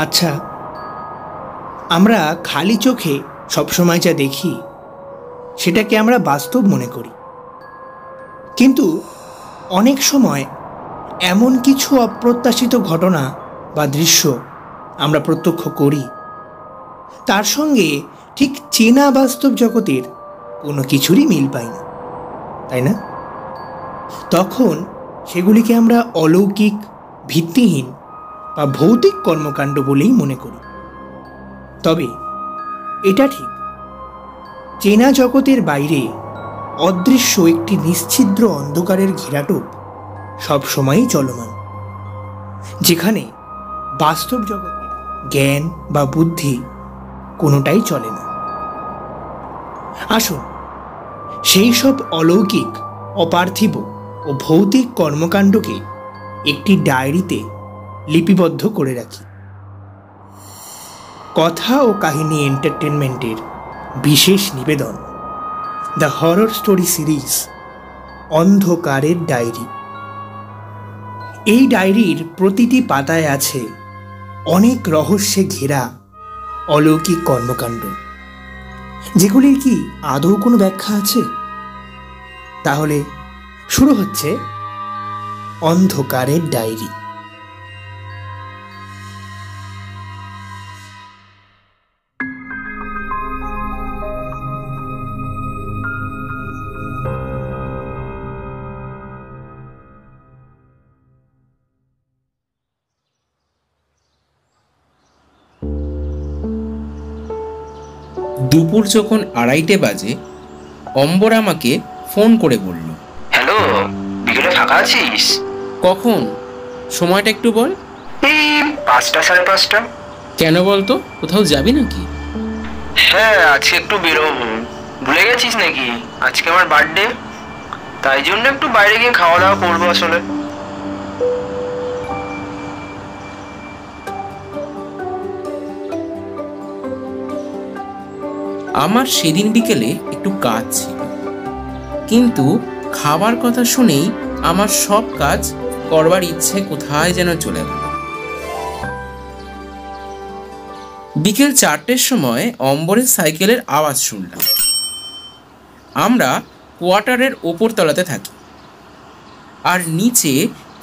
আচ্ছা, আমরা খালি চোখে সবসময় যা দেখি সেটাকে আমরা বাস্তব মনে করি, কিন্তু অনেক সময় এমন কিছু অপ্রত্যাশিত ঘটনা বা দৃশ্য আমরা প্রত্যক্ষ করি, তার সঙ্গে ঠিক চেনা বাস্তব জগতের কোনো কিছুরই মিল পাই না, তাই না? তখন সেগুলিকে আমরা অলৌকিক, ভিত্তিহীন বা ভৌতিক কর্মকাণ্ড বলেই মনে করি। তবে এটা ঠিক, চেনা জগতের বাইরে অদৃশ্য একটি নিশ্ছিদ্র অন্ধকারের ঘেরাটোপ সবসময়ই চলমান, যেখানে বাস্তব জগতের জ্ঞান বা বুদ্ধি কোনোটাই চলে না। আসুন সেই সব অলৌকিক, অপার্থিব ও ভৌতিক কর্মকাণ্ডকে একটি ডায়েরিতে লিপিবদ্ধ করে রাখি। কথা ও কাহিনী এন্টারটেনমেন্টের বিশেষ নিবেদন, দ্য হরর স্টোরি সিরিজ অন্ধকারের ডায়েরি। এই ডায়েরির প্রতিটি পাতায় আছে অনেক রহস্যে ঘেরা অলৌকিক কর্মকাণ্ড, যেগুলির কি আদৌ কোনো ব্যাখ্যা আছে? তাহলে শুরু হচ্ছে অন্ধকারের ডায়েরি। দুপুর যখন 2:30 বাজে, অম্বর আমাকে ফোন করে বলল, হ্যালো, বিকেলে ফাঁকা আছিস? কখন? সময়টা একটু বল। এই 5টা, 5:30। কেন বলতো, কোথাও যাবি নাকি? হ্যাঁ, আজকে একটু বেরোবো। ভুলে গেছিস নাকি আজকে আমার বার্থডে? তাই জন্য একটু বাইরে গিয়ে খাওয়া দাওয়া করবো আসলে। আমার সেদিন বিকেলে একটু কাজ ছিল, কিন্তু খাবার কথা শুনেই আমার সব কাজ করবার ইচ্ছে কোথায় যেন চলে গেল। বিকেল 4টের সময় অম্বরের সাইকেলের আওয়াজ শুনলাম। আমরা কোয়ার্টারের ওপর তলাতে থাকি, আর নিচে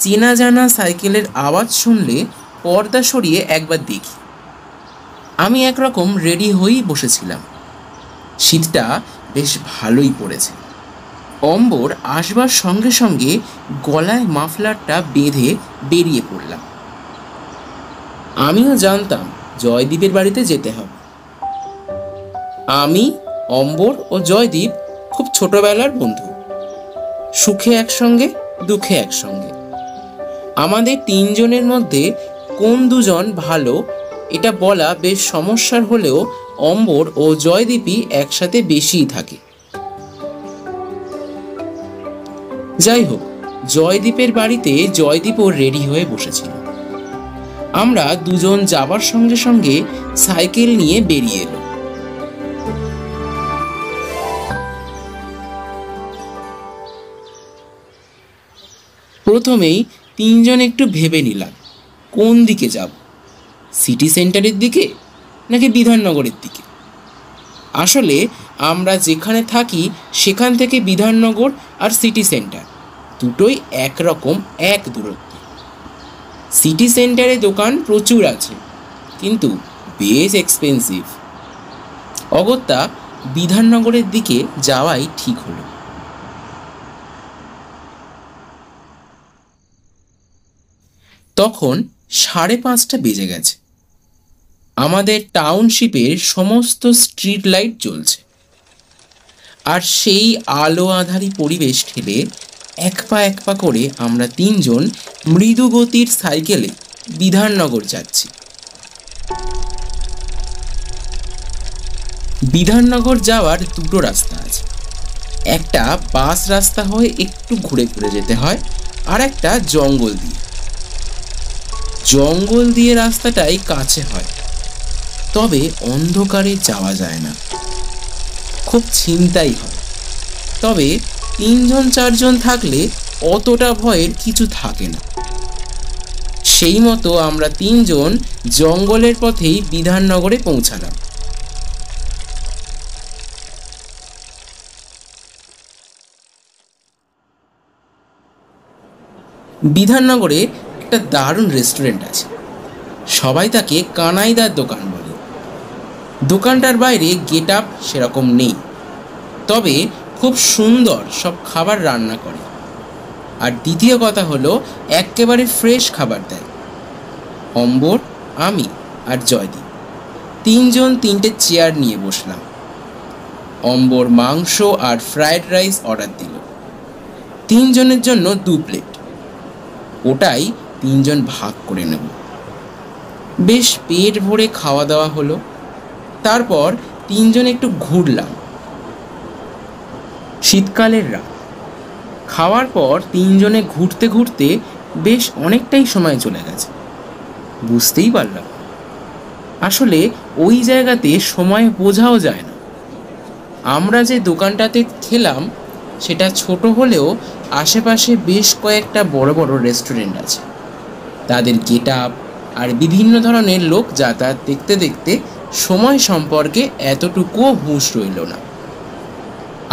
চেনা জানা সাইকেলের আওয়াজ শুনলে পর্দা সরিয়ে একবার দেখি। আমি একরকম রেডি হয়েই বসেছিলাম। শীতটা বেশ ভালোই পড়েছে। অম্বর আসবার সঙ্গে সঙ্গে গলায় মাফলারটা বেঁধে বেরিয়ে পড়লাম। আমিও জানতাম জয়দীপের বাড়িতে যেতে হবে। আমি, অম্বর ও জয়দীপ খুব ছোটবেলার বন্ধু, সুখে একসঙ্গে, দুঃখে একসঙ্গে। আমাদের 3 জনের মধ্যে কোন দুজন ভালো এটা বলা বেশ সমস্যার হলেও অম্বর ও জয়দীপই একসাথে বেশিই থাকে। যাই হোক, জয়দীপের বাড়িতে জয়দীপও রেডি হয়ে বসেছিল। আমরা দুজন যাবার সঙ্গে সঙ্গে সাইকেল নিয়ে বেরিয়ে এলো। প্রথমেই 3 জন একটু ভেবে নিলাম কোন দিকে যাব, সিটি সেন্টারের দিকে নাকি বিধাননগরের দিকে। আসলে আমরা যেখানে থাকি সেখান থেকে বিধাননগর আর সিটি সেন্টার দুটোই একরকম, এক দূরত্ব। সিটি সেন্টারে দোকান প্রচুর আছে, কিন্তু বেশ এক্সপেন্সিভ। অগত্যা বিধাননগরের দিকে যাওয়াই ঠিক হলো। তখন 5:30 বেজে গেছে। আমাদের টাউনশিপের সমস্ত স্ট্রিট লাইট জ্বলছে, আর সেই আলো আঁধারি পরিবেশ ঠেলে এক পা করে আমরা 3 জন মৃদু গতির সাইকেলে বিধাননগর যাচ্ছি। বিধাননগর যাওয়ার 2টো রাস্তা আছে। একটা বাস রাস্তা হয়ে একটু ঘুরে ঘুরে যেতে হয়, আর একটা জঙ্গল দিয়ে রাস্তাটাই কাছে হয়, তবে অন্ধকারে যাওয়া যায় না, খুব ছিনতাই হয়। তবে 3 জন 4 জন থাকলে অতটা ভয়ের কিছু থাকে না। সেই মতো আমরা তিনজন জঙ্গলের পথেই বিধাননগরে পৌঁছালাম। বিধাননগরে একটা দারুণ রেস্টুরেন্ট আছে, সবাই তাকে কানাইদার দোকান বলে। দোকানটার বাইরে গেট আপ সেরকম নেই, তবে খুব সুন্দর সব খাবার রান্না করে। আর দ্বিতীয় কথা হলো একেবারে ফ্রেশ খাবার দেয়। অম্বর, আমি আর জয়দীপ তিনজন তিনটে চেয়ার নিয়ে বসলাম। অম্বর মাংস আর ফ্রায়েড রাইস অর্ডার দিল, তিনজনের জন্য 2 প্লেট। ওটাই তিনজন ভাগ করে নেব। বেশ পেট ভরে খাওয়া দাওয়া হলো। তারপর তিনজন একটু ঘুরলাম। শীতকালের রাত, খাওয়ার পর তিনজনে ঘুরতে ঘুরতে বেশ অনেকটাই সময় চলে গেছে, বুঝতেই পারলাম। আসলে ওই জায়গাতে সময় বোঝাও যায় না। আমরা যে দোকানটাতে খেলাম সেটা ছোট হলেও আশেপাশে বেশ কয়েকটা বড় বড় রেস্টুরেন্ট আছে। তাদের গেট আপ আর বিভিন্ন ধরনের লোক যাতায়াত দেখতে দেখতে সময় সম্পর্কে এতটুকুও হুঁশ রইল না।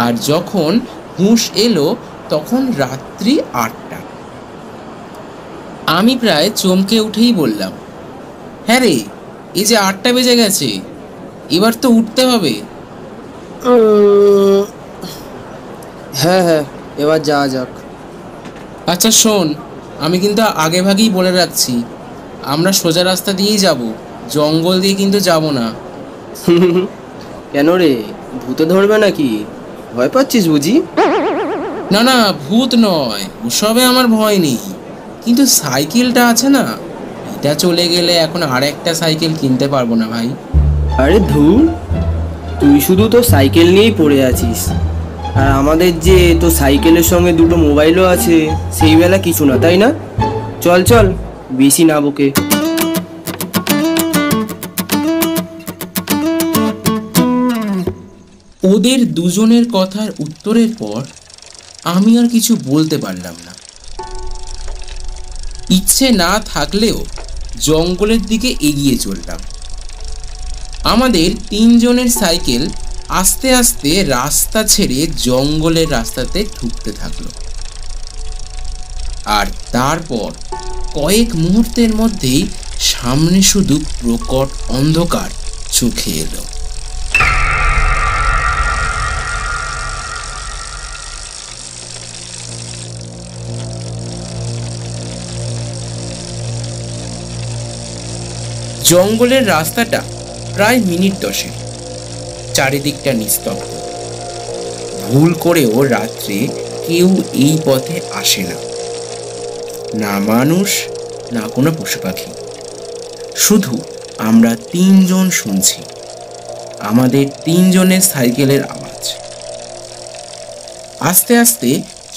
আর যখন হুঁশ এলো তখন রাত্রি 8টা। আমি প্রায় চমকে উঠেই বললাম, হ্যাঁ রে, এই যে 8টা বেজে গেছে, এবার তো উঠতে হবে। হ্যাঁ হ্যাঁ, এবার যাওয়া যাক। আচ্ছা শোন, আমি কিন্তু আগে ভাগেই বলে রাখছি, আমরা সোজা রাস্তা দিয়েই যাব, জঙ্গল দিয়ে কিন্তু যাব না। কেন রে, ভূতে ধরবে নাকি? ভয় পাচ্ছিস বুঝি? না না, ভূত নয়, ওসবে আমার ভয় নেই, কিন্তু সাইকেলটা আছে না, এটা চলে গেলে এখন আর একটা সাইকেল কিনতে পারবো না ভাই। আরে ধুর, তুই শুধু তো সাইকেল নিয়েই পড়ে আছিস, আর আমাদের যে তো সাইকেলের সঙ্গে 2টো মোবাইলও আছে, সেই বেলা কিছু না, তাই না? চল চল, বেশি না বকে। ওদের দুজনের কথার উত্তরের পর আমি আর কিছু বলতে পারলাম না। ইচ্ছে না থাকলেও জঙ্গলের দিকে এগিয়ে চললাম। আমাদের তিনজনের সাইকেল আস্তে আস্তে রাস্তা ছেড়ে জঙ্গলের রাস্তাতে ঢুকতে থাকলো। আর তারপর কয়েক মুহূর্তের মধ্যেই সামনে শুধু প্রকট অন্ধকার চোখে এলো। জঙ্গলের রাস্তাটা প্রায় মিনিট 10। চারিদিকটা নিস্তব্ধ। ভুল করেও রাত্রে কেউ এই পথে আসে না, না মানুষ না কোনো পশু পাখি। শুধু আমরা তিনজন শুনছি আমাদের তিনজনের সাইকেলের আওয়াজ। আস্তে আস্তে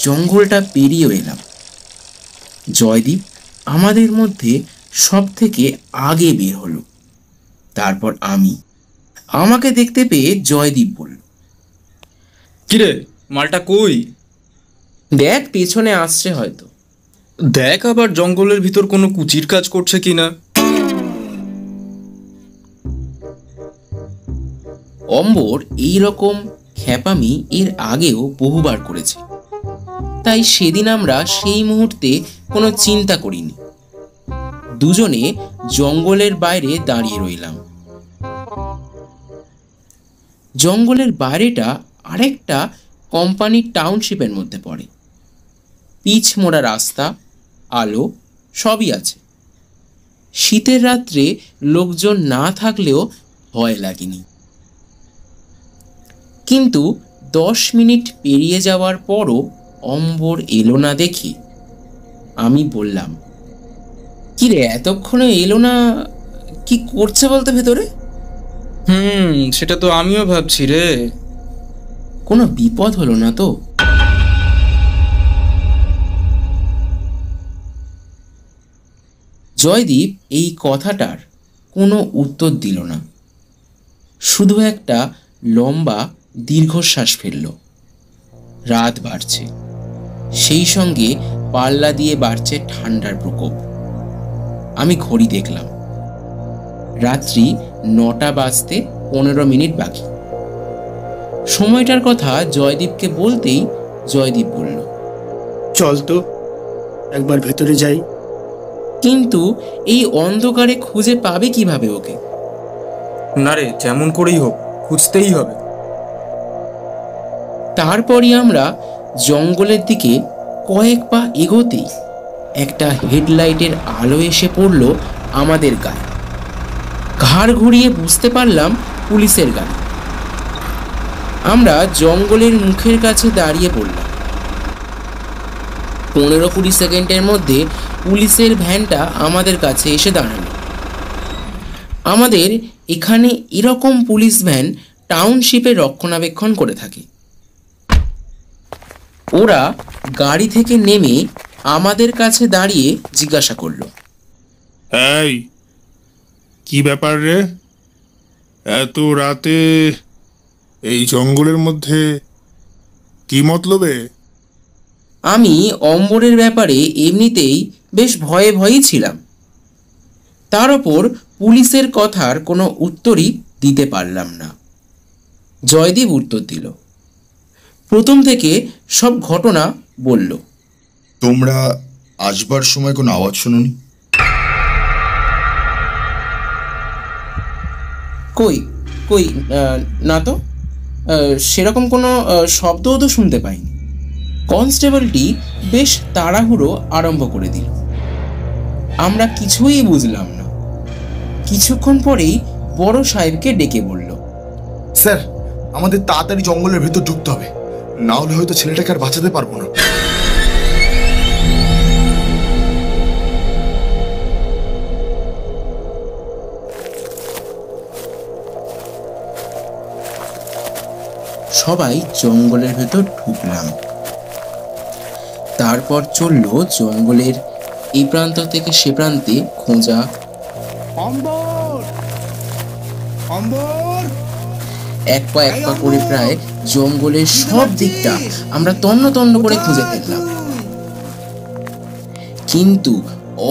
জঙ্গলটা পেরিয়ে এলাম। জয়দীপ আমাদের মধ্যে সব থেকে আগে বের হলো, তারপর আমি। আমাকে দেখতে পেয়ে জয়দীপ বলল, কিরে, মালটা কই? দেখ, পেছনে আসছে হয়তো। দেখ আবার জঙ্গলের ভিতর কোনো কুচির কাজ করছে কিনা। অম্বর এইরকম খ্যাপামি এর আগেও বহুবার করেছে, তাই সেদিন আমরা সেই মুহূর্তে কোনো চিন্তা করিনি। দুজনে জঙ্গলের বাইরে দাঁড়িয়ে রইলাম। জঙ্গলের বাইরেটা আরেকটা কোম্পানি টাউনশিপের মধ্যে পড়ে। পিচ মোড়া রাস্তা, আলো সবই আছে। শীতের রাত্রে লোকজন না থাকলেও ভয় লাগেনি। কিন্তু 10 মিনিট পেরিয়ে যাওয়ার পরও অম্বর এলো না দেখে আমি বললাম, কিরে, এতক্ষণে এলো না, কি করছে বলতে ভেতরে? সেটা তো আমিও ভাবছি রে। কোনো বিপদ হলো না তো? জয়দীপ এই কথাটার কোনো উত্তর দিল না, শুধু একটা লম্বা দীর্ঘশ্বাস ফেলল। রাত বাড়ছে, সেই সঙ্গে পাল্লা দিয়ে বাড়ছে ঠান্ডার প্রকোপ। আমি ঘড়ি দেখলাম, রাত্রি 9টা বাজতে 15 মিনিট বাকি। সময়টার কথা জয়দীপকে বলতেই জয়দীপ বলল, চল তো একবার ভেতরে যাই। কিন্তু এই অন্ধকারে খুঁজে পাবে কিভাবে ওকে? না রে, যেমন করেই হোক খুঁজতেই হবে। তারপরই আমরা জঙ্গলের দিকে কয়েক পা এগোতেই একটা হেডলাইটের আলো এসে পড়ল আমাদের গায়ে। ঘাড় ঘুরিয়ে বুঝতে পারলাম পুলিশের গাড়ি। আমরা জঙ্গলের মুখের কাছে দাঁড়িয়ে পড়লাম। 15-20 সেকেন্ডের মধ্যে পুলিশের ভ্যানটা আমাদের কাছে এসে দাঁড়ালো। আমাদের এখানে এরকম পুলিশ ভ্যান টাউনশিপে রক্ষণাবেক্ষণ করে থাকে। ওরা গাড়ি থেকে নেমে আমাদের কাছে দাঁড়িয়ে জিজ্ঞাসা করলো, এই কি ব্যাপার রে, এত রাতে এই জঙ্গলের মধ্যে কি মতলবে? আমি অম্বরের ব্যাপারে এমনিতেই বেশ ভয়ে ভয়েই ছিলাম। তার ওপর পুলিশের কথার কোনো উত্তরই দিতে পারলাম না। জয়দীপ উত্তর দিল, প্রথম থেকে সব ঘটনা বলল। তোমরা আসবার সময় কোনো আওয়াজ শোনোনি? কই কই না তো, সেরকম কোনো শব্দও তো শুনতে পাইনি। কনস্টেবলটি বেশ তাড়াহুড়ো আরম্ভ করে দিল। আমরা কিছুই বুঝলাম না। কিছুক্ষণ পরেই বড় সাহেবকে ডেকে বলল, স্যার, আমাদের তাড়াতাড়ি জঙ্গলের ভেতর ঢুকতে হবে, না হলে হয়তো ছেলেটাকে আর বাঁচাতে পারবো না। সবাই জঙ্গলের ভেতর ঢুকলাম। তারপর চলল জঙ্গলের এই প্রান্ত থেকে সে প্রান্তে খোঁজা। এক পা করে প্রায় জঙ্গলের সব দিকটা আমরা তন্ন তন্ন করে খুঁজে ফেললাম, কিন্তু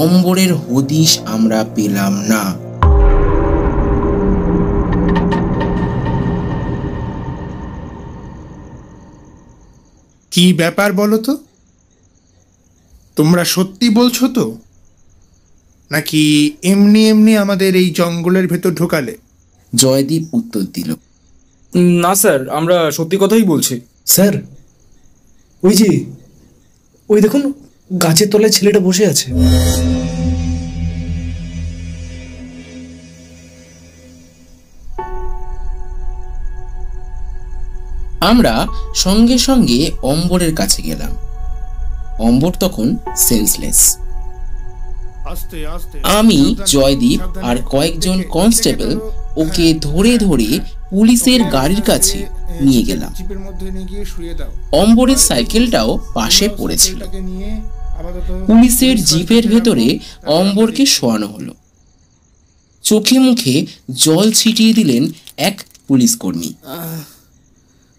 অম্বরের হদিশ আমরা পেলাম না। কি ব্যাপার বলো তো? তোমরা সত্যি বলছো তো, নাকি এমনি এমনি আমাদের এই জঙ্গলের ভেতর ঢোকালে? জয়দীপ উত্তর দিল, না স্যার, আমরা সত্যি কথাই বলছি। স্যার, ওই দেখুন গাছের তলায় ছেলেটা বসে আছে। আমরা সঙ্গে সঙ্গে অম্বরের কাছে গেলাম। অম্বর তখন সেন্সলেস। আমি, জয়দীপ আর কয়েকজন কনস্টেবল ওকে ধরে ধরে পুলিশের গাড়ির কাছে নিয়ে গেলাম। অম্বরের সাইকেলটাও পাশে পড়েছিল। পুলিশের জিপের ভেতরে অম্বরকে শোয়ানো হলো। চোখে মুখে জল ছিটিয়ে দিলেন এক পুলিশ কর্মী।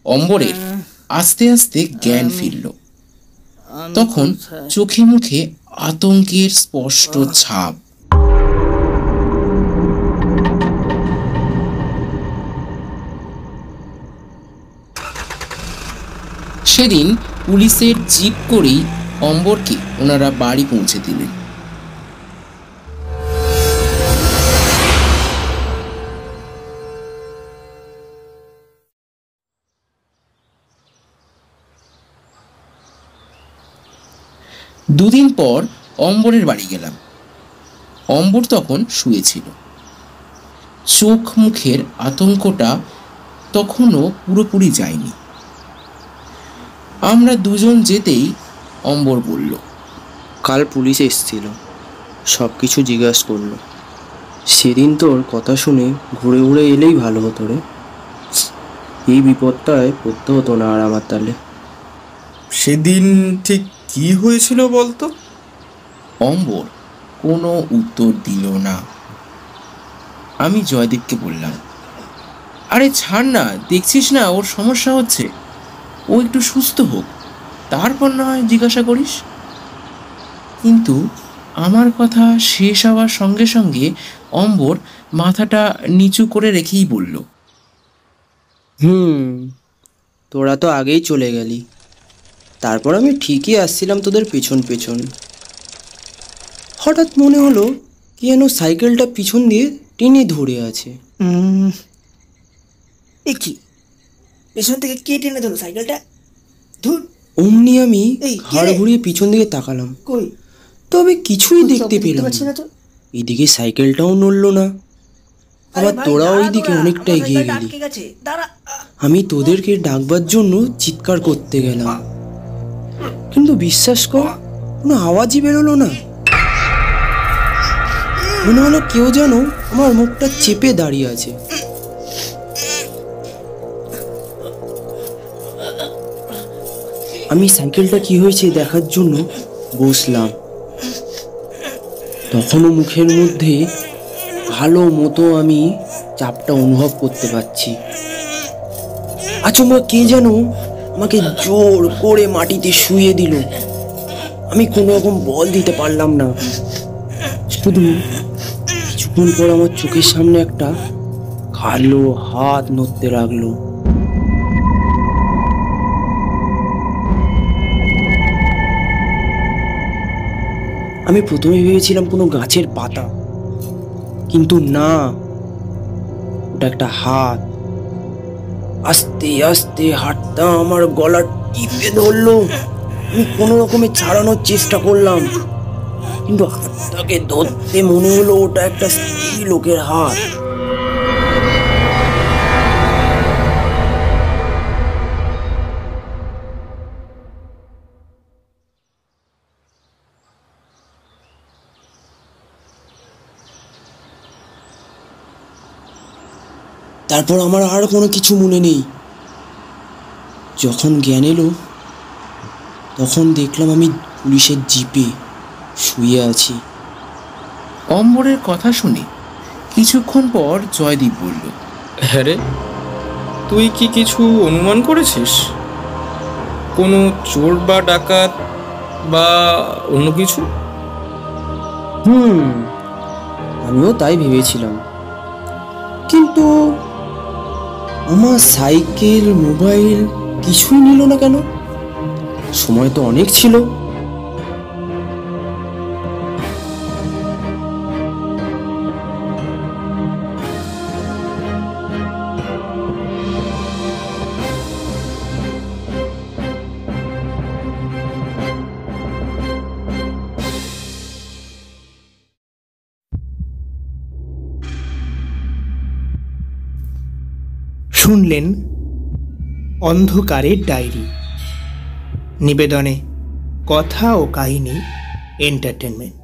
অম্বরের আস্তে আস্তে জ্ঞান ফিরল। তখন চোখে মুখে আতঙ্কের স্পষ্ট ছাপ। সেদিন পুলিশের জিপ করেই অম্বরকে ওনারা বাড়ি পৌঁছে দিলেন। দুদিন পর অম্বরের বাড়ি গেলাম। অম্বর তখন শুয়েছিল। চোখ মুখের আতঙ্কটা তখনও পুরোপুরি যায়নি। আমরা দুজন যেতেই অম্বর বলল, কাল পুলিশ এসেছিল, সব কিছু জিজ্ঞাস করলো। সেদিন তোর কথা শুনে ঘুরে ঘুরে এলেই ভালো হতো রে। এই বিপদটায় পড়তে হতো না আর আমার তাহলে। সেদিন ঠিক কি হয়েছিল বলতো? অম্বর কোনো উত্তর দিল না। আমি জয়দীপকে বললাম, আরে ছাড় না, দেখছিস না ওর সমস্যা হচ্ছে, ও একটু সুস্থ হোক, তারপর না হয় জিজ্ঞাসা করিস। কিন্তু আমার কথা শেষ হওয়ার সঙ্গে সঙ্গে অম্বর মাথাটা নিচু করে রেখেই বলল, তোরা তো আগেই চলে গেলি, তারপর আমি ঠিকই আসছিলাম তোদের পেছন পেছন। হঠাৎ মনে হলো কি যেন সাইকেলটা পিছন দিয়ে টেনে ধরে আছে। এ কি, পেছন থেকে কে টেনে ধরো সাইকেলটা? ধুর। অমনি আমি এই, ঘাড় ঘুরিয়ে পিছন দিকে তাকালাম, কই? তবে কিছুই দেখতে পেলাম পাচ্ছি না। না তো। এদিকে সাইকেলটাও নড়লো না, আবার তোরাও ওইদিকে অনেকটা এগিয়ে গেলি। আমি তোদেরকে ডাকবার জন্য চিৎকার করতে গেলাম, কিন্তু বিশ্বাস কর কোনো আওয়াজই বেরোলো না। মনে হলো কেউ যেন আমার মুখটা চেপে দাঁড়িয়ে আছে। আমি সাইকেলটা কি হয়েছে দেখার জন্য বসলাম। তখনও মুখের মধ্যে ভালো মতো আমি চাপটা অনুভব করতে পারছি। আচমকা কে যেন আমাকে জোর করে মাটিতে শুইয়ে দিল। আমি কোনো রকম বল দিতে পারলাম না, শুধু কিছুক্ষণ পর আমার চোখের সামনে একটা কালো হাত নড়তে লাগলো। আমি প্রথমে ভেবেছিলাম কোনো গাছের পাতা, কিন্তু না, ওটা একটা হাত। আস্তে আস্তে হাতটা আমার গলা টিপে ধরলো। আমি কোনো রকমে ছাড়ানোর চেষ্টা করলাম, কিন্তু হাতটাকে ধরতে মনে হলো ওটা একটা স্ত্রী লোকের হাত। তারপর আমার আর কোনো কিছু মনে নেই। যখন জ্ঞান এলো তখন দেখলাম আমি পুলিশের জিপে শুয়ে আছি। অম্বরের কথা শুনে কিছুক্ষণ পর জয়দীপ বলল, হ্যাঁ রে, তুই কি কিছু অনুমান করেছিস? কোনো চোর বা ডাকাত বা অন্য কিছু? আমিও তাই ভেবেছিলাম, কিন্তু আমার সাইকেল, মোবাইল কিছুই নিল না কেন? সময় তো অনেক ছিল। শুনলেন অন্ধকারের ডায়েরি, নিবেদনে কথা ও কাহিনী এন্টারটেনমেন্ট।